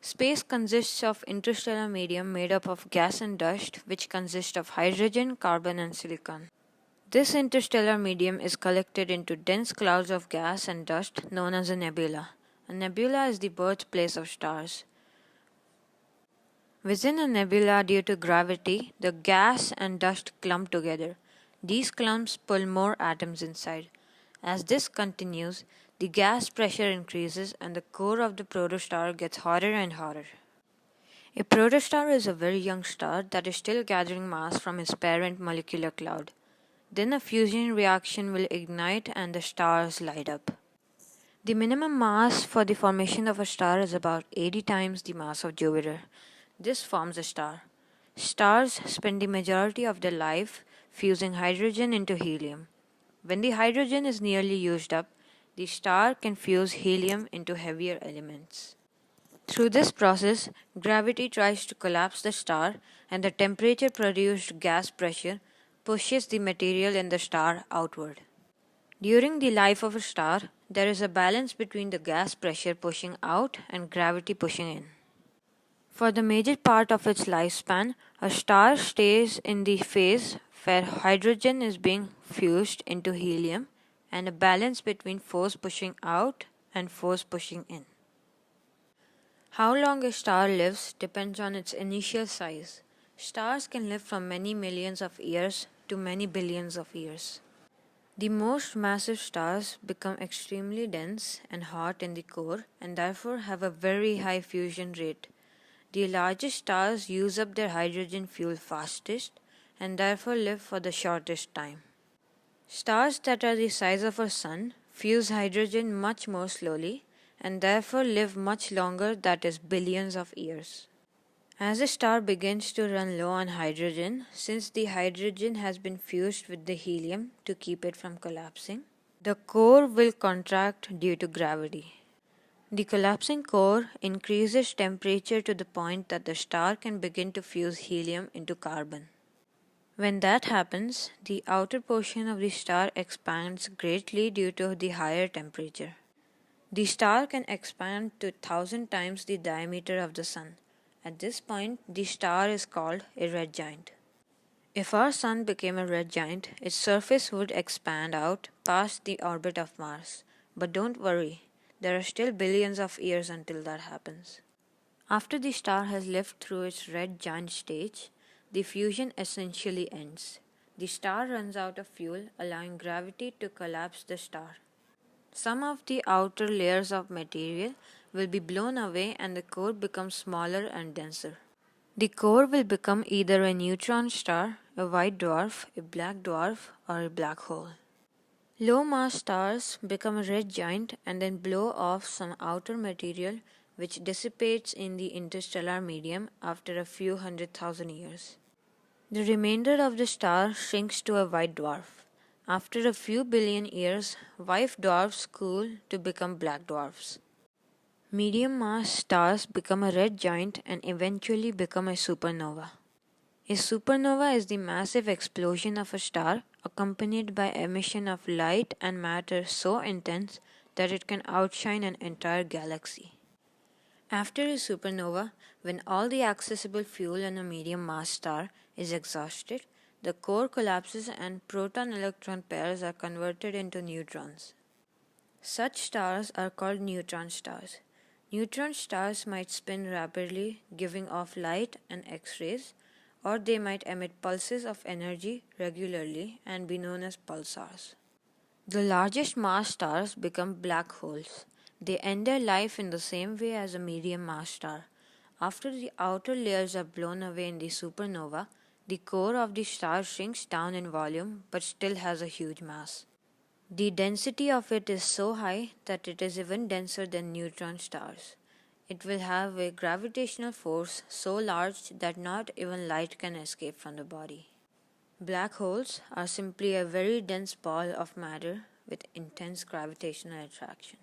Space consists of interstellar medium made up of gas and dust, which consist of hydrogen, carbon, and silicon. This interstellar medium is collected into dense clouds of gas and dust known as a nebula. A nebula is the birthplace of stars. Within a nebula, due to gravity, the gas and dust clump together. These clumps pull more atoms inside. As this continues, the gas pressure increases and the core of the protostar gets hotter and hotter. A protostar is a very young star that is still gathering mass from its parent molecular cloud. Then a fusion reaction will ignite and the stars light up. The minimum mass for the formation of a star is about 80 times the mass of Jupiter. This forms a star. Stars spend the majority of their life fusing hydrogen into helium. When the hydrogen is nearly used up, the star can fuse helium into heavier elements. Through this process, gravity tries to collapse the star, and the temperature produced gas pressure pushes the material in the star outward. During the life of a star, there is a balance between the gas pressure pushing out and gravity pushing in. For the major part of its lifespan, a star stays in the phase where hydrogen is being fused into helium and a balance between force pushing out and force pushing in. How long a star lives depends on its initial size. Stars can live from many millions of years to many billions of years. The most massive stars become extremely dense and hot in the core and therefore have a very high fusion rate. The largest stars use up their hydrogen fuel fastest and therefore live for the shortest time. Stars that are the size of our Sun fuse hydrogen much more slowly and therefore live much longer, that is, billions of years. As a star begins to run low on hydrogen, since the hydrogen has been fused with the helium to keep it from collapsing, the core will contract due to gravity. The collapsing core increases temperature to the point that the star can begin to fuse helium into carbon. When that happens, the outer portion of the star expands greatly due to the higher temperature. The star can expand to 1,000 times the diameter of the Sun. At this point, the star is called a red giant. If our Sun became a red giant, its surface would expand out past the orbit of Mars. But don't worry, there are still billions of years until that happens. After the star has lived through its red giant stage, the fusion essentially ends. The star runs out of fuel, allowing gravity to collapse the star. Some of the outer layers of material will be blown away and the core becomes smaller and denser. The core will become either a neutron star, a white dwarf, a black dwarf, or a black hole. Low mass stars become a red giant and then blow off some outer material which dissipates in the interstellar medium after a few 100,000 years. The remainder of the star shrinks to a white dwarf. After a few billion years, white dwarfs cool to become black dwarfs. Medium mass stars become a red giant and eventually become a supernova. A supernova is the massive explosion of a star accompanied by emission of light and matter so intense that it can outshine an entire galaxy. After a supernova, when all the accessible fuel in a medium mass star is exhausted, the core collapses and proton-electron pairs are converted into neutrons. Such stars are called neutron stars. Neutron stars might spin rapidly, giving off light and X-rays, or they might emit pulses of energy regularly and be known as pulsars. The largest mass stars become black holes. They end their life in the same way as a medium mass star. After the outer layers are blown away in the supernova, the core of the star shrinks down in volume but still has a huge mass. The density of it is so high that it is even denser than neutron stars. It will have a gravitational force so large that not even light can escape from the body. Black holes are simply a very dense ball of matter with intense gravitational attraction.